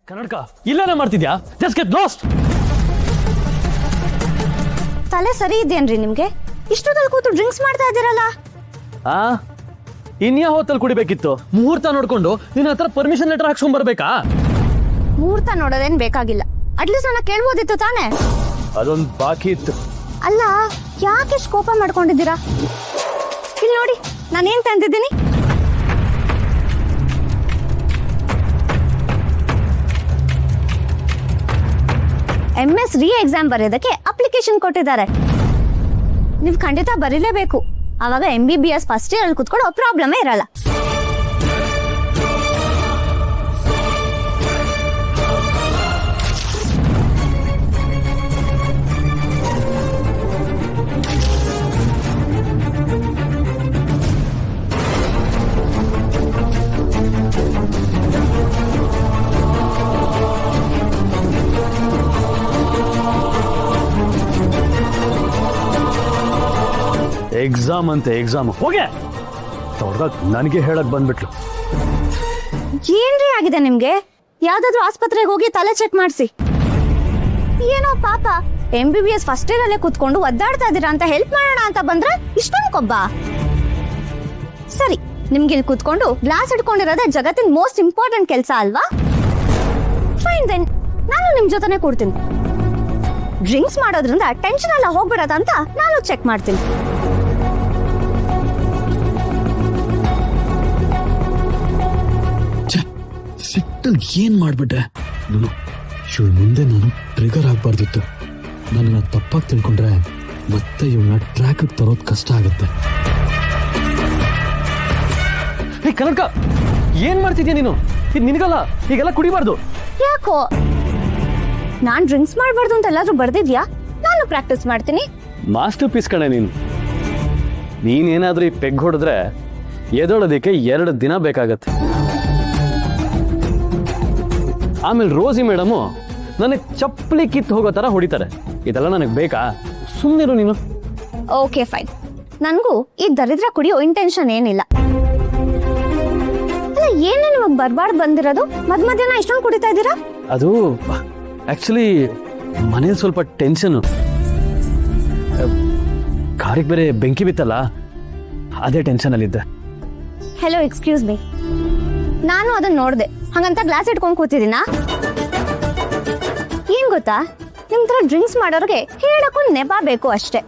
ಕನ್ನಡಕ ಇಲ್ಲೇನ ಮಾಡ್ತಿದ್ಯಾ? Just get lost. ತಲೆ ಸರಿ ಇದೆಯೇನ್ರಿ ನಿಮ್ಗೆ? ಇಷ್ಟೊತ್ತಲ್ಲಿ ಕೂತು ಡ್ರಿಂಕ್ಸ್ ಮಾಡ್ತಾ ಇದ್ದೀರಲ್ಲ. ಇನ್ಯಾ ಹೊತ್ತಲ್ಲಿ ಕುಡಿಬೇಕಿತ್ತು. ಮುಹೂರ್ತ ನೋಡ್ಕೊಂಡು ನಿನ್ನ ಹತ್ರ ಪರ್ಮಿಷನ್ ಲೆಟರ್ ಹಾಕ್ಸ್ಕೊಂಡ್ ಬರ್ಬೇಕಾ? ಮುಹೂರ್ತ ನೋಡೋದೇನ್ ಬೇಕಾಗಿಲ್ಲ. ಅಟ್ಲೀಸ್ಟ್ ನನ್ನ ಕೇಳ್ಬೋದಿತ್ತು ತಾನೇ. ಅದೊಂದು ಬಾಕಿ ಇತ್ತು. ಅಲ್ಲ, ಯಾಕೆ ಇಷ್ಟು ಕೋಪ ಮಾಡ್ಕೊಂಡಿದ್ದೀರಾ? ಇಲ್ಲಿ ನೋಡಿ, ನಾನೇನ್ ತಂದಿದ್ದೀನಿ. MS ರೀ ಎಕ್ಸಾಮ್ ಬರೆಯೋದಕ್ಕೆ ಅಪ್ಲಿಕೇಶನ್ ಕೊಟ್ಟಿದ್ದಾರೆ. ನೀವು ಖಂಡಿತ ಬರೀಲೇಬೇಕು. ಆವಾಗ MBBS ಫಸ್ಟ್ ಇಯರ್ ಅಲ್ಲಿ ಕುತ್ಕೊಳ್ಳೋ ಪ್ರಾಬ್ಲಮೇ ಇರಲ್ಲ. ಎಕ್ಸಾಮ್ ಅಂತೆ ಎಕ್ಸಾಮ್ ಹೋಗೆ ತೊಡ್ದಾಗ ನನಗೆ ಹೇಳಕ್ ಬಂದ್ಬಿಟ್ಲು. ಏನ್ರಿ ಆಗಿದೆ ನಿಮ್ಗೆ? ಯಾವ್ದಾದ್ರು ಆಸ್ಪತ್ರೆಗೆ ಹೋಗಿ ತಲೆ ಚೆಕ್ ಮಾಡಿಸಿ. ಏನೋ ಪಾಪ MBBS ಫಸ್ಟ್ ಇಯರ್ ಅಲ್ಲೇ ಕುತ್ಕೊಂಡು ಒದ್ದಾಡ್ತಾ ಇದೀರಾ ಅಂತ ಹೆಲ್ಪ್ ಮಾಡೋಣ ಅಂತ ಬಂದ್ರೆ ಇಷ್ಟೊಂದು ಕೊಬ್ಬ. ಸರಿ, ನಿಮ್ಗೆ ಇಲ್ಲಿ ಕುತ್ಕೊಂಡು ಗ್ಲಾಸ್ ಇಟ್ಕೊಂಡಿರೋದೇ ಜಗತ್ತಿನ ಮೋಸ್ಟ್ ಇಂಪಾರ್ಟೆಂಟ್ ಕೆಲಸ ಅಲ್ವಾ? ಫೈನ್ ದೆನ್, ನಾನು ನಿಮ್ ಜೊತೆನೆ ಕೊಡ್ತೀನಿ. ಡ್ರಿಂಕ್ಸ್ ಮಾಡೋದ್ರಿಂದ ಟೆನ್ಷನ್ ಎಲ್ಲ ಹೋಗ್ಬಿಡೋದಂತ ನಾನು ಚೆಕ್ ಮಾಡ್ತೀನಿ. ಸಿಟ್ಟಲ್ಲಿ ಏನ್ ಮಾಡ್ಬಿಟ್ಟೆ ನಾನು. ಇವಳ ಮುಂದೆ ನಾನು ಟ್ರಿಗರ್ ಆಗ್ಬಾರ್ದಿತ್ತು. ನನ್ನ ತಪ್ಪಾಗಿ ತಿಳ್ಕೊಂಡ್ರೆ ಮತ್ತೆ ಇವಳನ್ನ ಟ್ರ್ಯಾಕ್ ತರೋದು ಕಷ್ಟ ಆಗುತ್ತೆ. ಕನಕ ಏನ್ ಮಾಡ್ತಿದ್ಯಾ ನೀನು? ಇದು ನಿನಗಲ್ಲ, ಹೀಗೆಲ್ಲ ಕುಡಿಬಾರ್ದು. ಯಾಕೋ? ನಾನ್ ಡ್ರಿಂಕ್ಸ್ ಮಾಡ್ಬಾರ್ದು ಅಂತ ಎಲ್ಲಾದ್ರೂ ಬರ್ದಿದ್ಯಾ? ನಾನು ಪ್ರಾಕ್ಟೀಸ್ ಮಾಡ್ತೀನಿ. ಮಾಸ್ಟರ್ ಪೀಸ್ ಕಣೆ ನೀನು. ನೀನೇನಾದ್ರೂ ಈ ಪೆಗ್ ಹೊಡೆದ್ರೆ ಎದೊಳೋದಕ್ಕೆ 2 ದಿನ ಬೇಕಾಗತ್ತೆ. ಆಮೇಲೆ ರೋಸಿ ಮೇಡಮು ನನಗೆ ಚಪ್ಪಲಿ ಕಿತ್ತು ಹೋಗೋ ತರ ಹೊಡಿತಾರೆ. ಇದೆಲ್ಲ ನನಗೆ ಬೇಕಾ? ಸುಮ್ಮನಿರು ನೀನು. ಓಕೆ ಫೈನ್, ನನಗೂ ಈ ದರಿದ್ರ ಕುಡಿಯೋ ಇಂಟೆನ್ಷನ್ ಏನಿಲ್ಲ. ಅಲ್ಲ, ಏನೇ ನಿಮಗೆ ಬರ್ಬಾರ್ದು ಬಂದಿರೋದು? ಮಧ್ಯಾಹ್ನ ಇಷ್ಟೊಂದು ಕುಡಿತಾ ಇದ್ದೀರಾ? ಅದು ಆಕ್ಚುಲಿ ಮನೇಲಿ ಸ್ವಲ್ಪ ಟೆನ್ಷನು. ಕಾರಿಗೆ ಬೇರೆ ಬೆಂಕಿ ಬಿತ್ತಲ್ಲ, ಅದೇ ಟೆನ್ಷನಲ್ಲಿದ್ದೆ. Hello, excuse me. ನಾನು ಅದನ್ನ ನೋಡ್ದೆ, ಹಂಗಂತ ಗ್ಲಾಸ್ ಇಟ್ಕೊಂಡು ಕೂತಿದ್ದೀನಾ? ಏನ್ ಗೊತ್ತಾ, ನಿಮ್ ತರ ಡ್ರಿಂಕ್ಸ್ ಮಾಡೋರ್ಗೆ ಹೇಳಕ್ಕೂ ನೆಪ ಬೇಕು ಅಷ್ಟೇ.